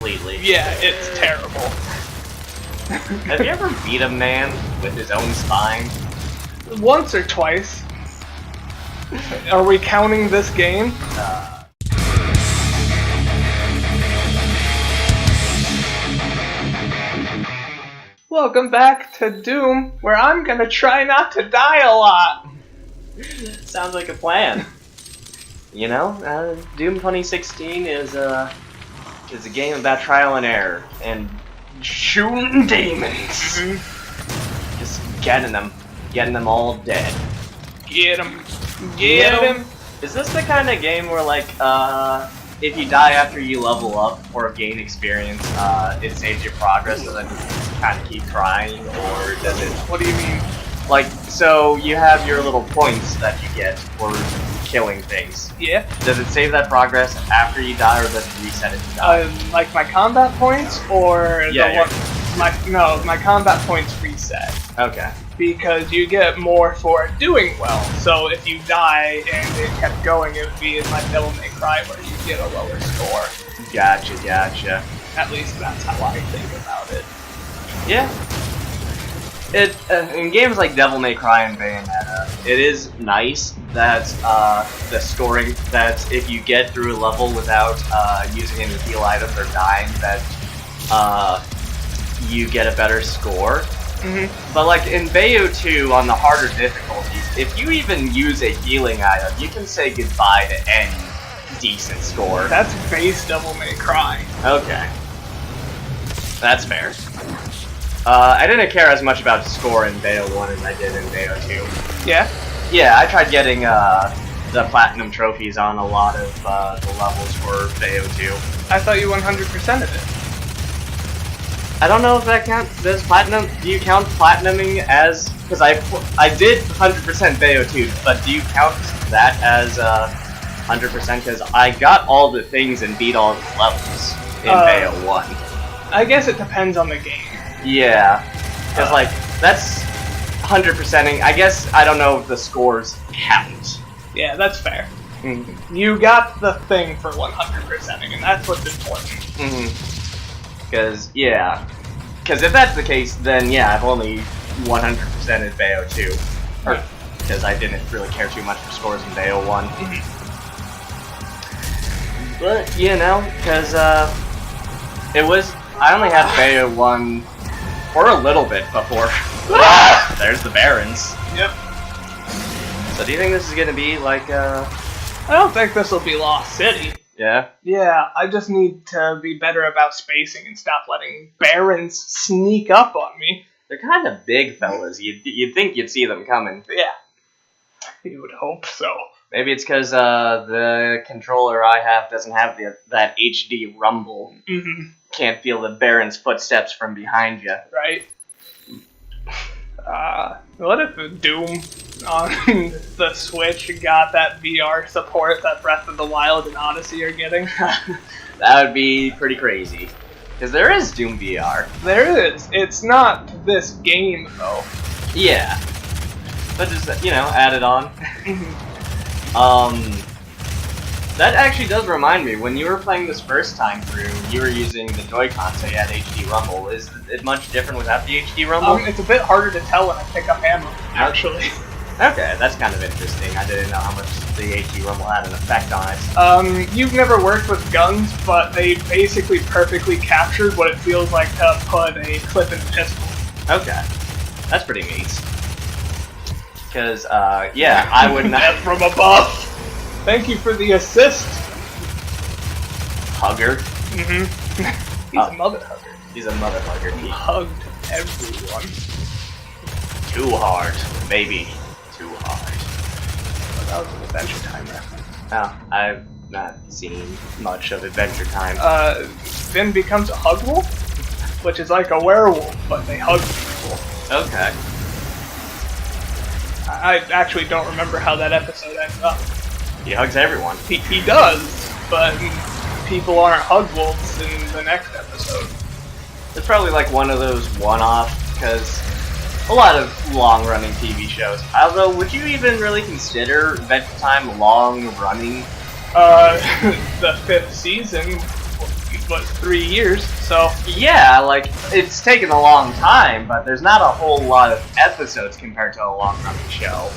completely. Yeah, it's terrible. Have you ever beat a man with his own spine? Once or twice. Are we counting this game? Welcome back to Doom, where I'm gonna try not to die a lot. Sounds like a plan. You know, Doom 2016 is a game about trial and error and shooting demons. Just getting them all dead. Get him. Get him. Is this the kind of game where, like, if you die after you level up or gain experience, it saves your progress and then you kind of keep trying, or does it? What do you mean? Like, so you have your little points that you get for killing things. Yeah. Does it save that progress after you die, or does it reset it to die? Like my combat points, or Yeah, my combat points reset. Okay. Because you get more for doing well. So if you die and it kept going, it would be in like Devil May Cry where you get a lower score. Gotcha. At least that's how I think about it. Yeah. In games like Devil May Cry and Bayonetta, it is nice that the scoring, that if you get through a level without using any heal items or dying, that you get a better score. But like in Bayo 2, on the harder difficulties, if you even use a healing item, you can say goodbye to any decent score. That's base Devil May Cry. Okay. That's fair. I didn't care as much about score in Bayo 1 as I did in Bayo 2. Yeah? Yeah, I tried getting the platinum trophies on a lot of the levels for Bayo 2. I thought you 100%ed it. I don't know if that counts. Does platinum? Do you count platinuming as? Because I did 100% Bayo 2, but do you count that as 100%? Because I got all the things and beat all the levels in Bayo 1. I guess it depends on the game. Yeah, because like that's 100%ing. I guess I don't know if the scores count. Yeah, that's fair. You got the thing for 100%ing, and that's what's important. Because if that's the case, then yeah, I've only 100%ed Bayo 2. Because I didn't really care too much for scores in Bayo 1. But, you know, because I only had Bayo 1 for a little bit before. There's the Barons. Yep. So do you think this is going to be like, I don't think this will be Lost City. Yeah? Yeah, I just need to be better about spacing and stop letting Barons sneak up on me. They're kind of big fellas. You'd think you'd see them coming. Yeah. You would hope so. Maybe it's because the controller I have doesn't have that HD rumble. Can't feel the Baron's footsteps from behind you. Right. What if Doom on the Switch got that VR support that Breath of the Wild and Odyssey are getting? That would be pretty crazy. Because there is Doom VR. There is. It's not this game, though. Yeah. But just, add it on. That actually does remind me, when you were playing this first time through, you were using the Joy-Con, so you had HD Rumble. Is it much different without the HD Rumble? It's a bit harder to tell when I pick up ammo, actually. Okay, that's kind of interesting. I didn't know how much the HD Rumble had an effect on it. You've never worked with guns, but they basically perfectly captured what it feels like to put a clip in a pistol. Okay. That's pretty neat. Because, yeah, I would not... Death from above! Thank you for the assist! Hugger. He's a mother hugger. He's a mother hugger. He hugged everyone. Too hard. Maybe too hard. Oh, that was an Adventure Time reference. Oh, I've not seen much of Adventure Time. Finn becomes a hug wolf, which is like a werewolf, but they hug people. Okay. I actually don't remember how that episode ends up. He hugs everyone. He does, but people aren't hug wolves in the next episode. It's probably like one of those one-off, because a lot of long-running TV shows. Although, would you even really consider Adventure Time long-running? The 5th season what, 3 years, so... Yeah, like, it's taken a long time, but there's not a whole lot of episodes compared to a long-running show.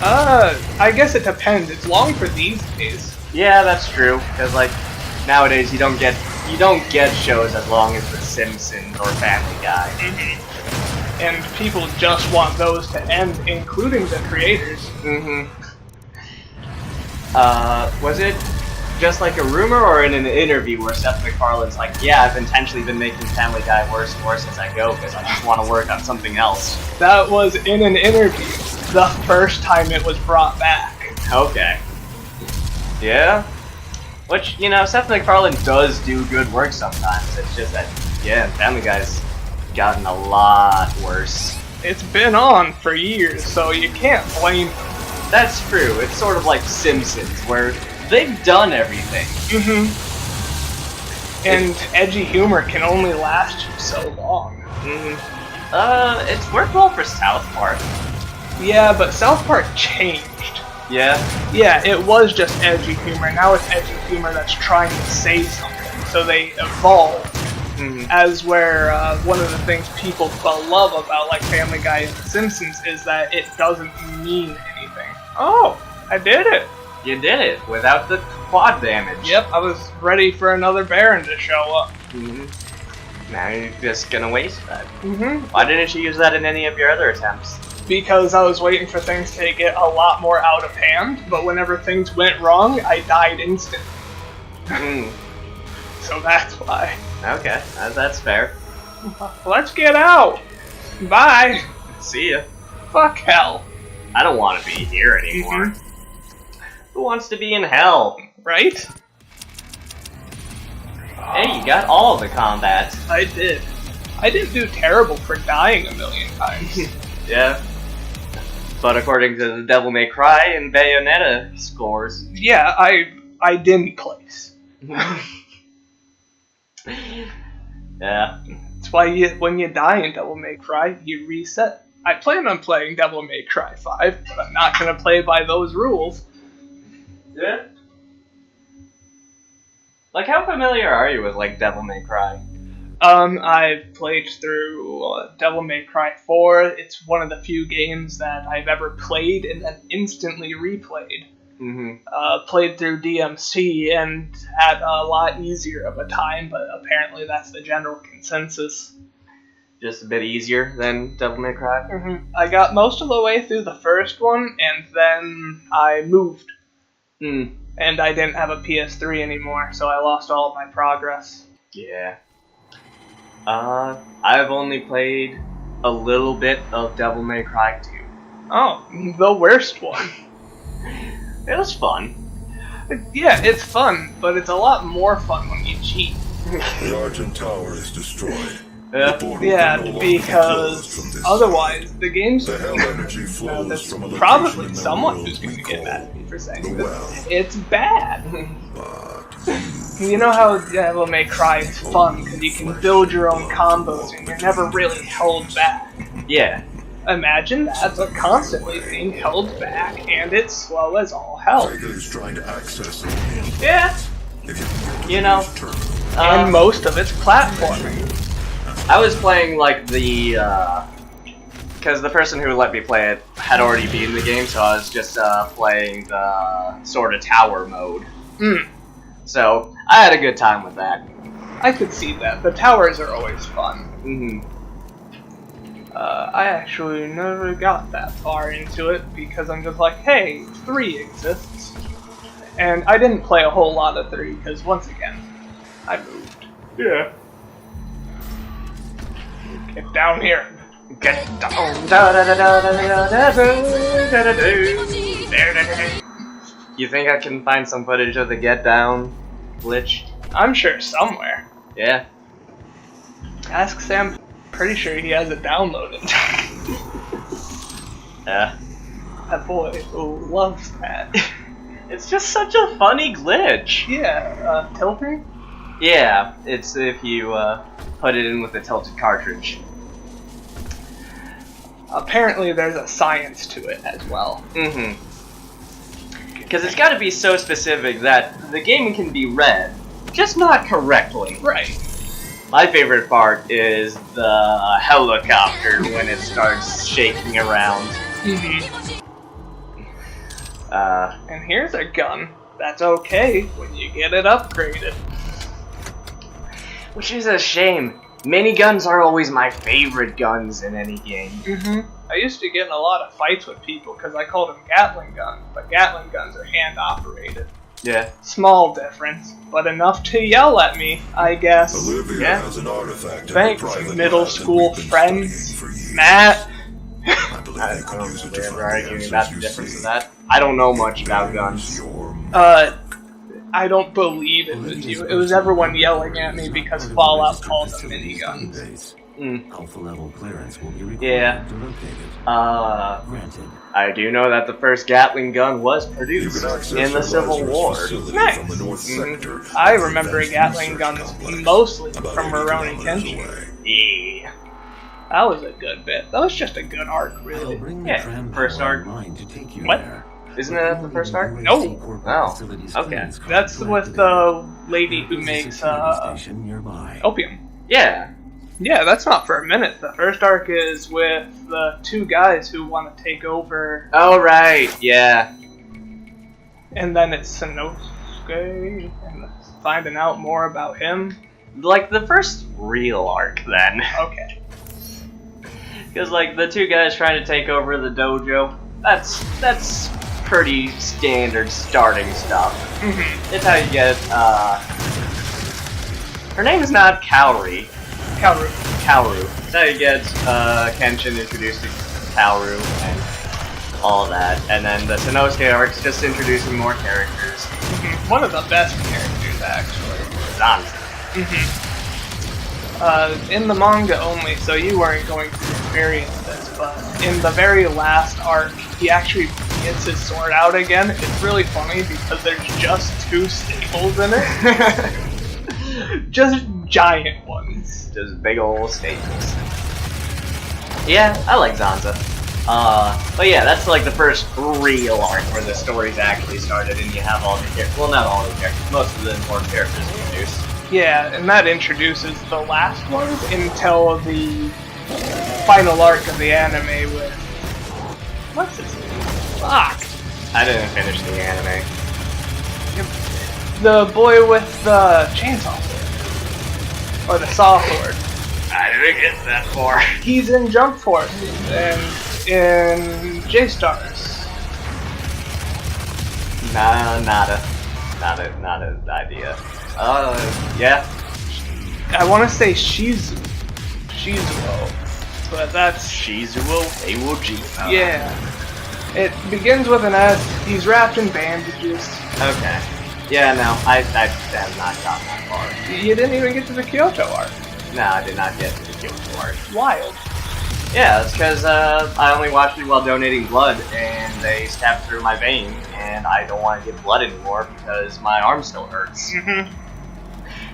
I guess it depends. It's long for these days. Yeah, that's true, because, like, nowadays you don't get shows as long as The Simpsons or Family Guy. And people just want those to end, including the creators. Was it just like a rumor or in an interview where Seth MacFarlane's like, yeah, I've intentionally been making Family Guy worse and worse as I go because I just want to work on something else? That was in an interview, the first time it was brought back. Okay. Yeah? Which, you know, Seth MacFarlane does do good work sometimes. It's just that, yeah, Family Guy's gotten a lot worse. It's been on for years, so you can't blame them. That's true. It's sort of like Simpsons, where they've done everything. And edgy humor can only last you so long. It's worked well for South Park. Yeah, but South Park changed. Yeah? Yeah, it was just edgy humor. Now it's edgy humor that's trying to say something. So they evolved. As where one of the things people love about like Family Guy and The Simpsons is that it doesn't mean anything. Oh, I did it! You did it without the quad damage. Yep, I was ready for another Baron to show up. Now you're just gonna waste that. Why didn't you use that in any of your other attempts? Because I was waiting for things to get a lot more out of hand, but whenever things went wrong, I died instantly. So that's why. Okay, that's fair. Let's get out! Bye! See ya. Fuck hell. I don't want to be here anymore. Who wants to be in hell? Right? Hey, you got all of the combats. I did. I didn't do terrible for dying a million times. Yeah. But according to the Devil May Cry and Bayonetta scores. Yeah, I didn't place. Yeah. That's why when you die in Devil May Cry, you reset. I plan on playing Devil May Cry 5, but I'm not going to play by those rules. Yeah. Like, how familiar are you with, like, Devil May Cry? I've played through Devil May Cry 4. It's one of the few games that I've ever played and then instantly replayed. Played through DMC and had a lot easier of a time, but apparently that's the general consensus. Just a bit easier than Devil May Cry? I got most of the way through the first one, and then I moved. And I didn't have a PS3 anymore, so I lost all of my progress. Yeah. I've only played a little bit of Devil May Cry 2. Oh, the worst one. It was fun. Yeah, it's fun, but it's a lot more fun when you cheat. The Argent Tower is destroyed. Yeah, because otherwise the game's The hell energy flows there's from a location probably in the someone world who's going to we get call mad at me for saying the this. well. It's bad. But You know how Devil May Cry is fun because you can build your own combos and you're never really held back. Yeah. Imagine that, but constantly being held back, and it's slow as all hell. Tiger is trying to access it. Yeah. If you can get You know, And most of it's platforming. I was playing, like, the, because the person who let me play it had already beaten the game, so I was just, playing the sort of tower mode. So, I had a good time with that. I could see that. The towers are always fun. I actually never got that far into it because I'm just like, hey, 3 exists. And I didn't play a whole lot of 3 because, once again, I moved. Yeah. Get down here. Get down. You think I can find some footage of the Get Down glitch? I'm sure somewhere. Yeah. Ask Sam. Pretty sure he has it downloaded. Yeah. That boy loves that. It's just such a funny glitch. Yeah, tilting? Yeah, it's if you put it in with a tilted cartridge. Apparently there's a science to it as well. Because it's got to be so specific that the game can be read, just not correctly. Right. My favorite part is the helicopter when it starts shaking around. And here's a gun that's okay when you get it upgraded. Which is a shame. Miniguns are always my favorite guns in any game. I used to get in a lot of fights with people because I called them Gatling guns, but Gatling guns are hand operated. Yeah. Small difference, but enough to yell at me, I guess. Olivia Yeah. has an artifact in Thanks, her private middle lab that school we've been friends. studying for years. Matt. I believe I you don't can know use it if to we're find the arguing answers about the you difference seek. of that. I don't know much about guns. Your I don't believe it was you. It was everyone yelling at me because Fallout called them miniguns. Alpha level clearance will be required Yeah. to locate it. Granted. I do know that the first Gatling gun was You produced can access in the Civil Lazarus War. facility Nice. from the North Sector. I of the remember Advanced Gatling Research guns Complex, mostly about from 80 Rurouni kilometers Kenshin. away. Yeah. That was a good bit. That was just a good arc, I'll really. bring Yeah, the tram first power arc. line to take you What? there. Isn't that the first arc? No. Oh, okay. That's with the lady who makes station nearby. opium. Yeah. Yeah, that's not for a minute. The first arc is with the two guys who want to take over, Oh, right. Yeah. and then it's Sanosuke, and finding out more about him. Like the first real arc, then. Okay. Because, like, the two guys trying to take over the dojo, that's pretty standard starting stuff. It's how you get, her name is not Kaori. Kaoru. Kaoru. It's how you get, Kenshin introduced to Kaoru and all that. And then the Sanosuke arc's just introducing more characters. One of the best characters, actually. Zanza. In the manga only, so you weren't going to experience this, but in the very last arc, he actually gets his sword out again. It's really funny because there's just two staples in it. Just giant ones. Just big old staples. Yeah, I like Zanza. But yeah, that's like the first real arc where the story's actually started and you have all the characters. Well, not all the characters, most of the important characters introduced. Yeah, and that introduces the last ones until the final arc of the anime with... What's his name? Fuck! I didn't finish the anime. The boy with the chainsaw sword. Or the saw sword. I didn't get that far. He's in Jump Force and in J-Stars. Not an idea. Yeah. I want to say Shizuo, but that's... Shizuo Eiwoji. Yeah. It begins with an S, he's wrapped in bandages. Okay. Yeah, no, I have not gotten that far. You didn't even get to the Kyoto arc. No, I did not get to the Kyoto arc. Wild. Yeah, that's because I only watched it while donating blood, and they stabbed through my vein, and I don't want to get blood anymore because my arm still hurts.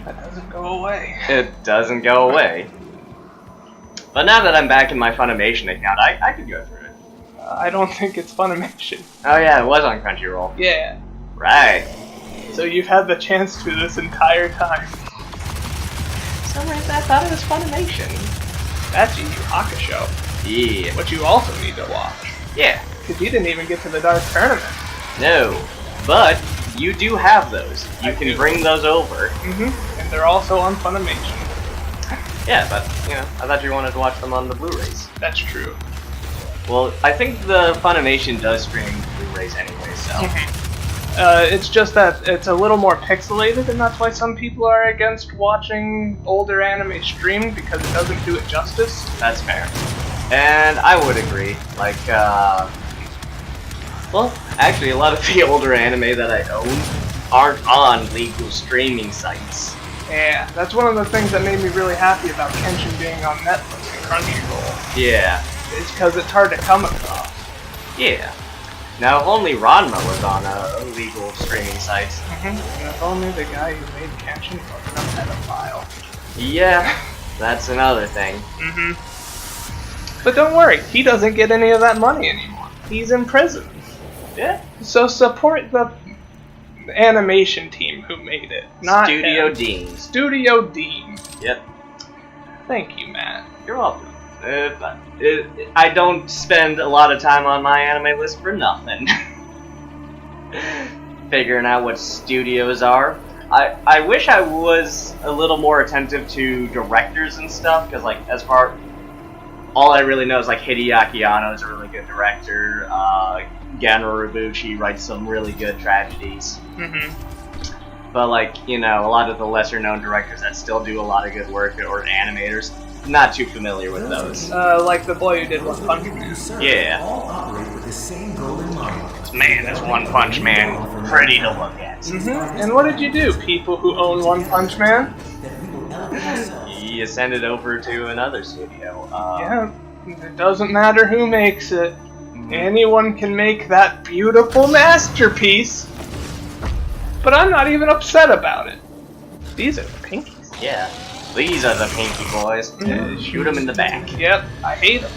That doesn't go away. It doesn't go away. But now that I'm back in my Funimation account, I could go through it. I don't think it's Funimation. Oh yeah, it was on Crunchyroll. Yeah. Right. So you've had the chance to this entire time. For some reason I thought it was Funimation. That's Yu Yu Hakusho, Yeah. which you also need to watch. Yeah. Because you didn't even get to the Dark Tournament. No. But you do have those. You I can do. bring those over. And they're also on Funimation. Yeah, but, you know, I thought you wanted to watch them on the Blu-rays. That's true. Well, I think the Funimation does stream Blu-rays anyway, so... It's just that it's a little more pixelated, and that's why some people are against watching older anime streamed, because it doesn't do it justice. That's fair. And I would agree. Like, well, actually, a lot of the older anime that I own aren't on legal streaming sites. Yeah, that's one of the things that made me really happy about Kenshin being on Netflix and Crunchyroll. Yeah. It's because it's hard to come across. Yeah. Now, if only Ranma was on legal streaming sites. And if only the guy who made Kenshin wasn't a pedophile. Yeah, that's another thing. But don't worry, he doesn't get any of that money anymore. He's in prison. Yeah. So support the animation team who made it. Not Studio him. Dean. Studio Dean. Yep. Thank you, Matt. You're welcome. I don't spend a lot of time on my anime list for nothing. Figuring out what studios are. I wish I was a little more attentive to directors and stuff, because like all I really know is like Hideaki Anno is a really good director. Gano Ibushi writes some really good tragedies. But like, you know, a lot of the lesser known directors that still do a lot of good work, or animators, not too familiar with those. Like the boy who did One Punch Man. Yeah. All operate with the same goal in mind. Man, this One Punch Man pretty to look at. And what did you do, people who own One Punch Man? You send it over to another studio. Yeah, it doesn't matter who makes it. Anyone can make that beautiful masterpiece. But I'm not even upset about it. These are the pinkies. Yeah. These are the pinky boys. Shoot them in the back. Yep, I hate them.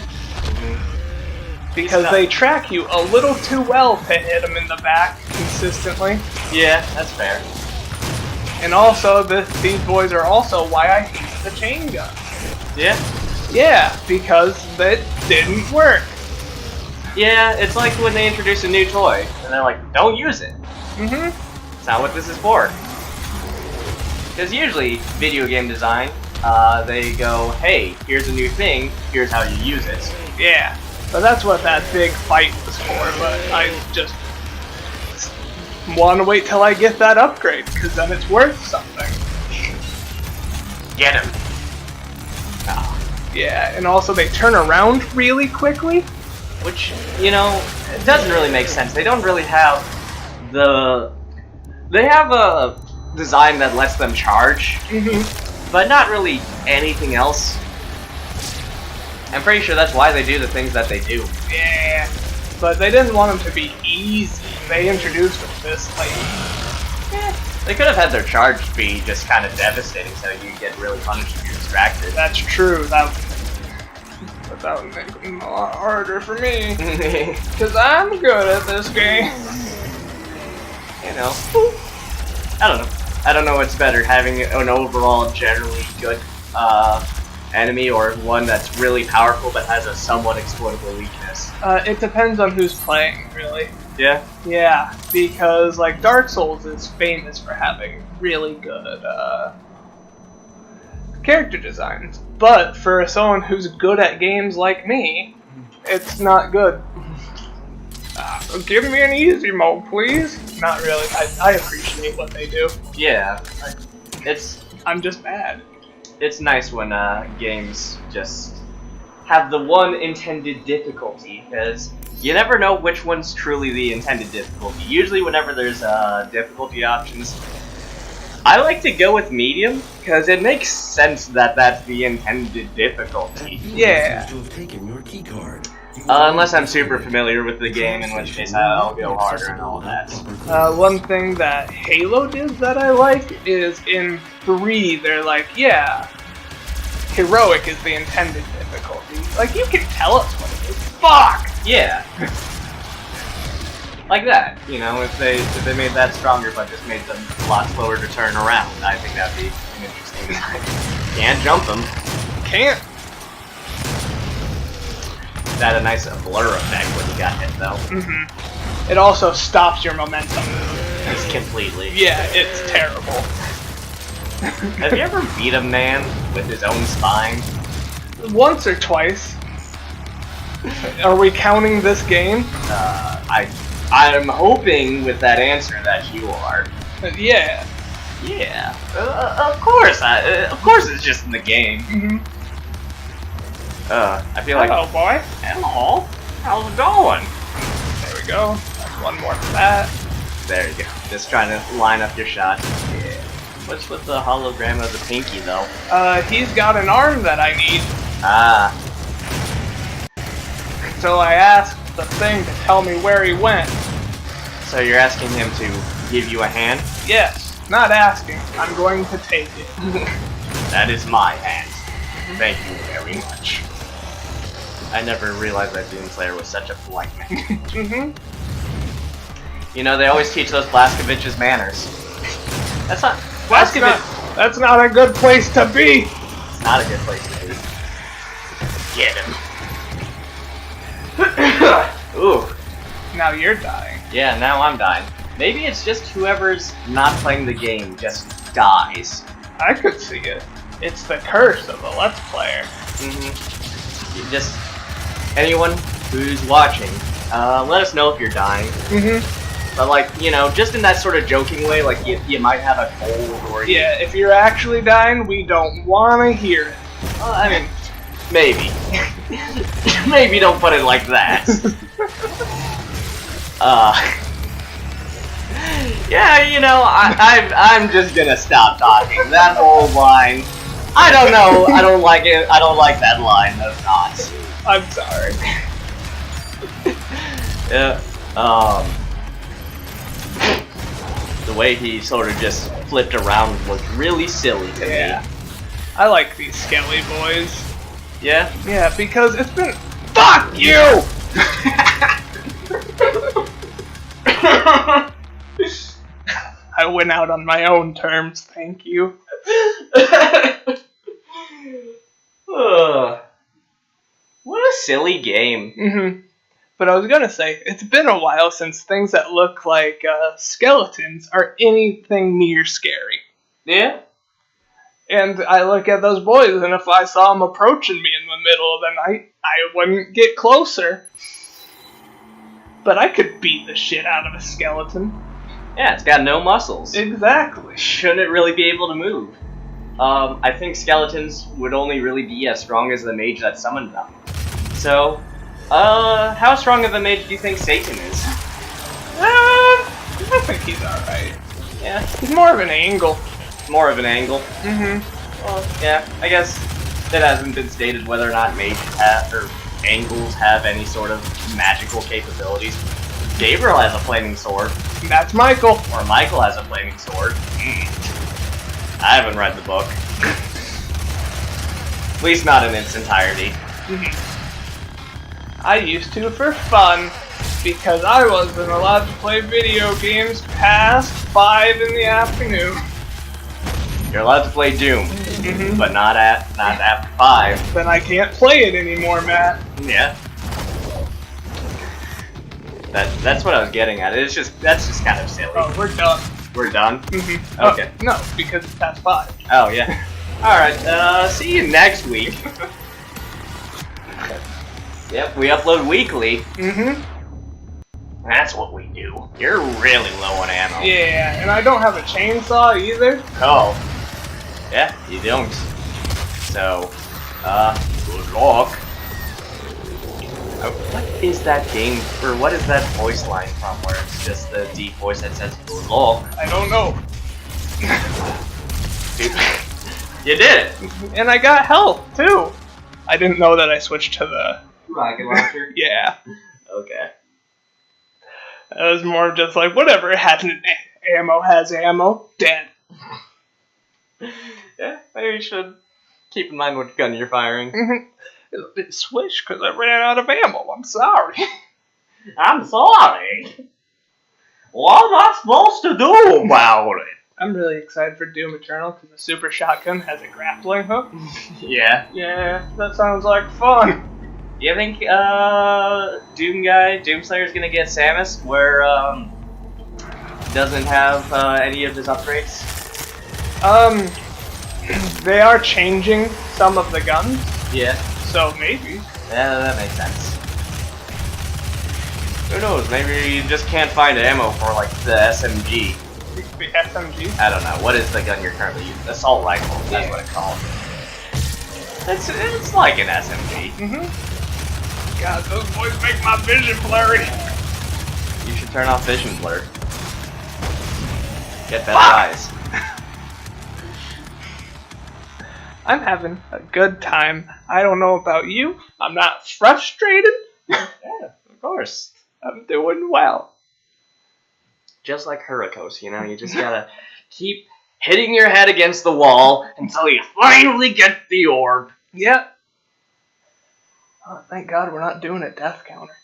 Because they track you a little too well to hit them in the back consistently. Yeah, that's fair. And also, these boys are also why I hate the chain gun. Yeah? Yeah, because it didn't work. Yeah, it's like when they introduce a new toy, and they're like, don't use it. It's not what this is for. Because usually, video game design, they go, hey, here's a new thing, here's how you use it. Yeah, but that's what that big fight was for, but I just want to wait till I get that upgrade, because then it's worth something. Get him. Yeah, and also they turn around really quickly. Which, you know, it doesn't really make sense. They don't really have They have a design that lets them charge, but not really anything else. I'm pretty sure that's why they do the things that they do. Yeah, but they didn't want them to be easy. They introduced them this late. They could have had their charge be just kind of devastating, so you get really punished if you're distracted. That's true. That would make it a lot harder for me, because I'm good at this game. You know, I don't know what's better, having an overall generally good enemy, or one that's really powerful but has a somewhat exploitable weakness. It depends on who's playing, really. Yeah? Yeah, because like Dark Souls is famous for having really good character designs, but for someone who's good at games like me, it's not good. Give me an easy mode, please. Not really. I appreciate what they do. Yeah. I'm just bad. It's nice when games just have the one intended difficulty, because you never know which one's truly the intended difficulty. Usually whenever there's difficulty options, I like to go with medium, because it makes sense that that's the intended difficulty. Yeah. To have taken your key card. Unless I'm super familiar with the game, in which case I'll go harder and all that. One thing that Halo did that I like is in 3, they're like, yeah, heroic is the intended difficulty. Like, you can tell us what it is. Fuck! Yeah. Like that, you know, if they made that stronger but just made them a lot slower to turn around, I think that'd be an interesting design. Can't jump them. Can't. That a nice blur effect when you got hit, though. It also stops your momentum. Just completely. Yeah, it's terrible. Have you ever beat a man with his own spine? Once or twice. Are we counting this game? I'm hoping with that answer that you are. Yeah. Yeah. Of course. Of course, it's just in the game. I feel like. Hello, boy. Hello. How's it going? There we go. That's one more for that. There you go. Just trying to line up your shot. Yeah. What's with the hologram of the pinky, though? He's got an arm that I need. Ah. So I asked the thing to tell me where he went. So you're asking him to give you a hand? Yes. Not asking. I'm going to take it. That is my hand. Thank you very much. I never realized that Demon Slayer was such a polite man. You know, they always teach those Blazkovich's manners. That's not... That's not a good place to be! It's not a good place to be. Get him. Ooh. Now you're dying. Yeah, now I'm dying. Maybe it's just whoever's not playing the game just dies. I could see it. It's the curse of a Let's Player. Mm-hmm. You just... Anyone who's watching, let us know if you're dying. Mm-hmm. But, like, you know, just in that sort of joking way, like, you might have a cold or... Yeah, if you're actually dying, we don't want to hear it. Well, I mean, maybe. Maybe don't put it like that. Yeah, you know, I'm just gonna stop talking. That whole line, I don't know, I don't like it, I don't like that line, those knots. I'm sorry. Yeah, the way he sort of just flipped around was really silly to me. I like these Skelly boys. Yeah? Yeah, because it's been... Fuck you! I went out on my own terms, thank you. What a silly game. Mm-hmm. But I was gonna say, it's been a while since things that look like skeletons are anything near scary. Yeah? And I look at those boys, and if I saw them approaching me in the middle of the night, I wouldn't get closer. But I could beat the shit out of a skeleton. Yeah, it's got no muscles. Exactly. Shouldn't really be able to move. I think skeletons would only really be as strong as the mage that summoned them. So, how strong of a mage do you think Satan is? I think he's alright. Yeah, He's more of an angle. more of an angle. Mm-hmm. Well, yeah, I guess it hasn't been stated whether or not mages have, or angles have any sort of magical capabilities. Gabriel has a flaming sword, That's Michael. or Michael has a flaming sword. I haven't read the book. At least not in its entirety. I used to for fun, because I wasn't allowed to play video games past 5 in the afternoon. You're allowed to play Doom, but not after 5. Then I can't play it anymore, Matt. Yeah. That's what I was getting at. That's just kind of silly. Oh, we're done. We're done? Okay. Okay. No, because it's past 5. Oh, yeah. Alright, see you next week. Yep, we upload weekly. That's what we do. You're really low on ammo. Yeah, and I don't have a chainsaw either. Oh. Yeah, you don't. So, good luck. What is that game, or what is that voice line from where it's just the deep voice that says good luck? I don't know. You did it! And I got health, too. I didn't know that I switched to the... Rocket launcher? Yeah. Okay. It was more just like, whatever, it has ammo has ammo. Dead. Yeah, maybe you should keep in mind what gun you're firing. It switched because I ran out of ammo. I'm sorry. I'm sorry. What am I supposed to do about it? I'm really excited for Doom Eternal because the super shotgun has a grappling hook. Yeah. Yeah, that sounds like fun. Do you think Doomslayer's gonna get Samus where doesn't have any of his upgrades? They are changing some of the guns, Yeah. so maybe. Yeah, that makes sense. Who knows? Maybe you just can't find ammo for like the SMG. The SMG. I don't know. What is the gun you're currently using? Assault rifle. That's what it's called. It's like an SMG. God, those boys make my vision blurry. You should turn off vision blur. Get better eyes. I'm having a good time. I don't know about you. I'm not frustrated. Yeah, of course. I'm doing well. Just like Hurricos, you know, you just gotta keep hitting your head against the wall until you finally get the orb. Yep. Oh, thank God we're not doing a death counter.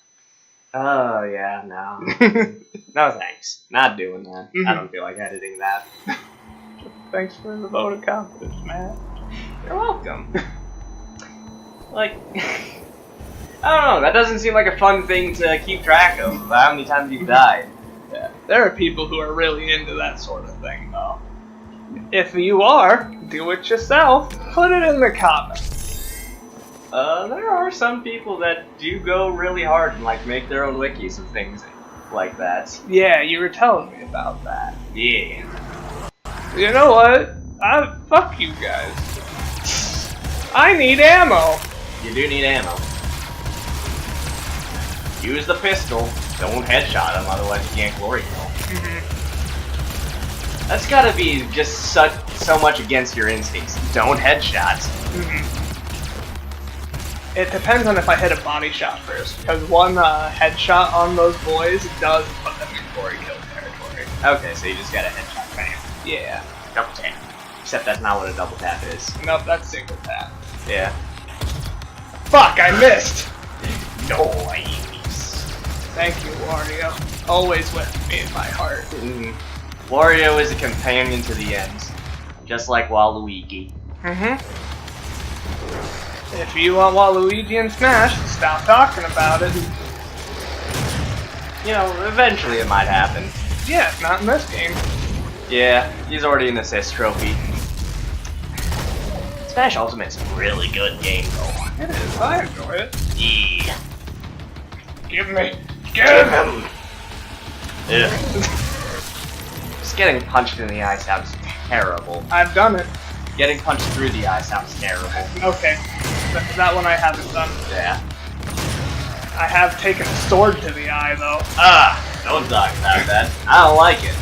Oh, yeah, no. No thanks. Not doing that. I don't feel like editing that. Thanks for the vote of confidence, man. You're welcome. Like, I don't know, that doesn't seem like a fun thing to keep track of, how many times you've died. Yeah, there are people who are really into that sort of thing, though. If you are, do it yourself. Put it in the comments. There are some people that do go really hard and, like, make their own wikis and things like that. Yeah, you were telling me about that. Yeah. You know what? Fuck you guys. I need ammo. You do need ammo. Use the pistol. Don't headshot him, otherwise you can't glory kill. That's gotta be just so much against your instincts. Don't headshot. It depends on if I hit a body shot first, because one headshot on those boys does put them in glory kill territory. Okay, so you just got a headshot bam. Yeah. Double tap. Except that's not what a double tap is. Nope, that's single tap. Yeah. Fuck, I missed! Nice. Thank you, Wario. Always with me in my heart. Wario is a companion to the end. Just like Waluigi. If you want Waluigi and Smash, stop talking about it. You know, eventually it might happen. Yeah, not in this game. Yeah, he's already an assist trophy. Smash Ultimate's a really good game, though. It is, I enjoy it. Yeah. Give me. Give him! Ugh. Just getting punched in the eye sounds terrible. I've done it. Getting punched through the eye sounds terrible. Okay. That one I haven't done. Yeah. I have taken a sword to the eye, though. Don't talk about that. I don't like it.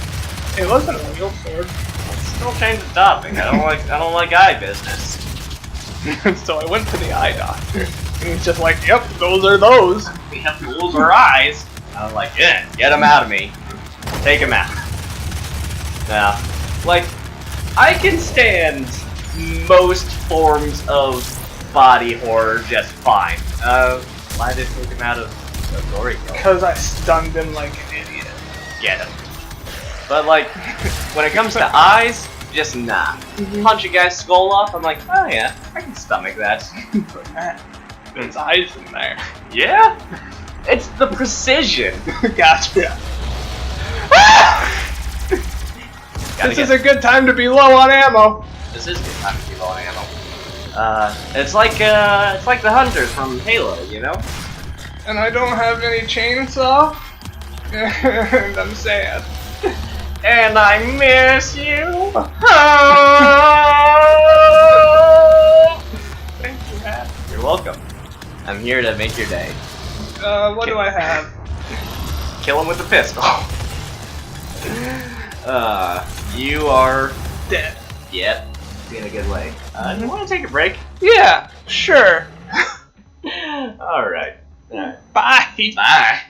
It wasn't a real sword. Still change the topic. I don't like eye business. So I went to the eye doctor. And he's just like, yep, those are those. We have tools or eyes. I was like, yeah, get them out of me. Take them out. Now, like, I can stand most forms of body horror just fine. Why did they take him out of glory kill? Because I stunned him like an idiot. Get him. But like, when it comes to eyes, just nah. Punch a guy's skull off, I'm like, oh yeah, I can stomach that. There's eyes in there. Yeah? It's the precision. Gotcha. This is a good time to be low on ammo. This is a good time to be low on ammo. It's like the hunter from Halo, you know? And I don't have any chainsaw. And I'm sad. And I miss you. Oh! Thank you, Matt. You're welcome. I'm here to make your day. What do I have? Kill him with a pistol. You are Dead. yep, in a good way. You want to take a break? Yeah, sure. All right. Bye. Bye.